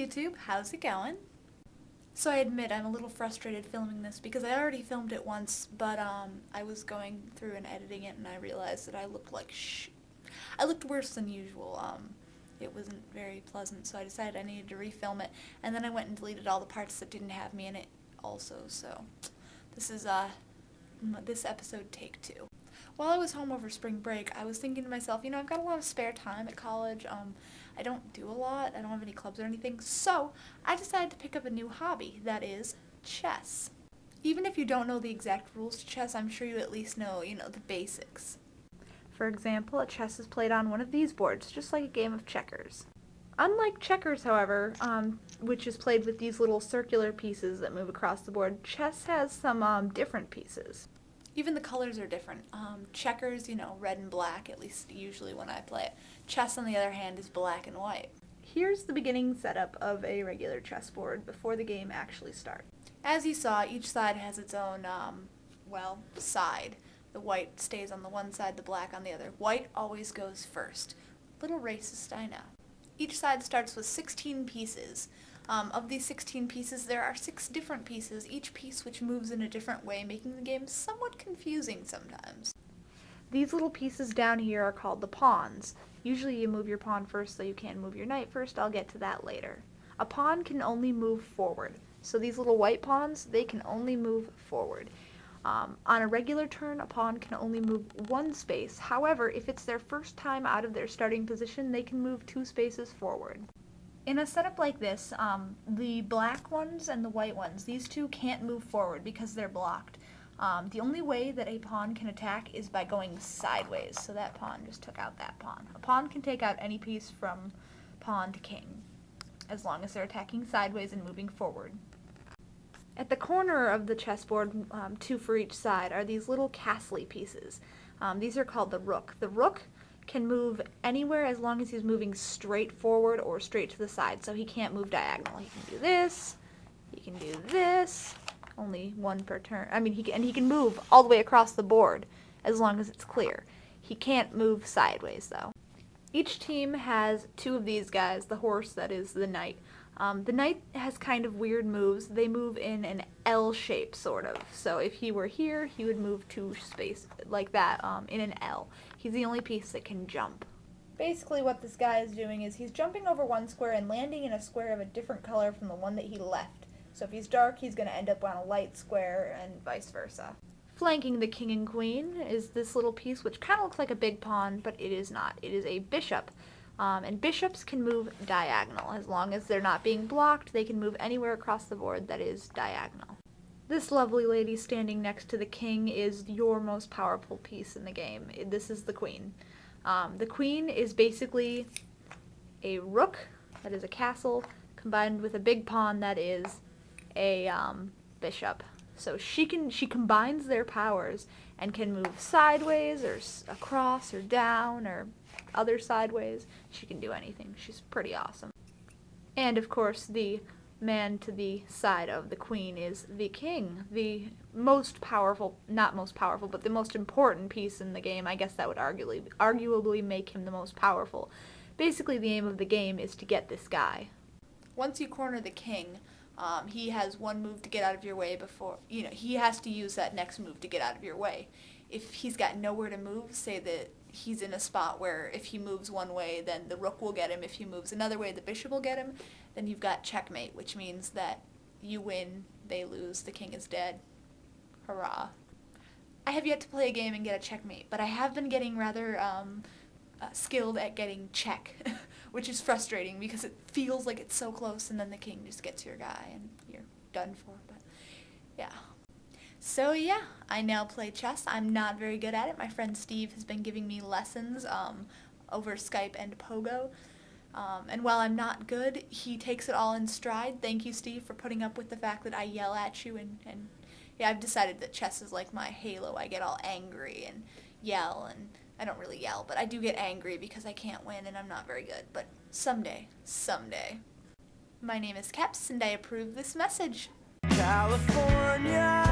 YouTube, how's it going? So I admit I'm a little frustrated filming this because I already filmed it once, but I was going through and editing it and I realized that I looked like I looked worse than usual. It wasn't very pleasant, so I decided I needed to refilm it, and then I went and deleted all the parts that didn't have me in it also, so this is this episode take 2. While I was home over spring break, I was thinking to myself, I've got a lot of spare time at college. I don't do a lot. I don't have any clubs or anything. So I decided to pick up a new hobby, that is chess. Even if you don't know the exact rules to chess, I'm sure you at least know, the basics. For example, chess is played on one of these boards, just like a game of checkers. Unlike checkers, however, which is played with these little circular pieces that move across the board, chess has some different pieces. Even the colors are different. Checkers, red and black, at least usually when I play it. Chess, on the other hand, is black and white. Here's the beginning setup of a regular chessboard before the game actually starts. As you saw, each side has its own, side. The white stays on the one side, the black on the other. White always goes first. Little racist, I know. Each side starts with 16 pieces. Of these 16 pieces, there are 6 different pieces, each piece which moves in a different way, making the game somewhat confusing sometimes. These little pieces down here are called the pawns. Usually you move your pawn first so you can move your knight first. I'll get to that later. A pawn can only move forward. So these little white pawns, they can only move forward. On a regular turn, a pawn can only move 1 space. However, if it's their first time out of their starting position, they can move 2 spaces forward. In a setup like this, the black ones and the white ones, these two can't move forward because they're blocked. The only way that a pawn can attack is by going sideways, so that pawn just took out that pawn. A pawn can take out any piece from pawn to king, as long as they're attacking sideways and moving forward. At the corner of the chessboard, 2 for each side, are these little castle pieces. These are called the rook. The rook can move anywhere as long as he's moving straight forward or straight to the side, so he can't move diagonal. He can do this, he can do this, only 1 per turn. He can move all the way across the board as long as it's clear. He can't move sideways though. Each team has 2 of these guys, the horse, that is the knight. The knight has kind of weird moves. They move in an L shape, sort of. So if he were here, he would move 2 spaces like that, in an L. He's the only piece that can jump. Basically what this guy is doing is he's jumping over 1 square and landing in a square of a different color from the one that he left. So if he's dark, he's going to end up on a light square and vice versa. Flanking the king and queen is this little piece which kind of looks like a big pawn, but it is not. It is a bishop. And bishops can move diagonal. As long as they're not being blocked, they can move anywhere across the board that is diagonal. This lovely lady standing next to the king is your most powerful piece in the game. This is the queen. The queen is basically a rook, that is a castle, combined with a big pawn that is a bishop. So she combines their powers and can move sideways or across or down or other sideways. She can do anything. She's pretty awesome. And of course, the man to the side of the queen is the king, the most powerful, not most powerful, but the most important piece in the game. I guess that would arguably make him the most powerful. Basically, the aim of the game is to get this guy. Once you corner the king, he has 1 move to get out of your way before, he has to use that next move to get out of your way. If he's got nowhere to move, say that he's in a spot where if he moves 1 way, then the rook will get him. If he moves another way, the bishop will get him. Then you've got checkmate, which means that you win, they lose, the king is dead. Hurrah. I have yet to play a game and get a checkmate, but I have been getting rather skilled at getting check, which is frustrating because it feels like it's so close and then the king just gets your guy and you're done for, but yeah. So yeah, I now play chess. I'm not very good at it. My friend Steve has been giving me lessons over Skype and Pogo. And while I'm not good, he takes it all in stride. Thank you, Steve, for putting up with the fact that I yell at you. And yeah, I've decided that chess is like my halo. I get all angry and yell, and I don't really yell, but I do get angry because I can't win and I'm not very good. But someday. My name is Keps, and I approve this message. California.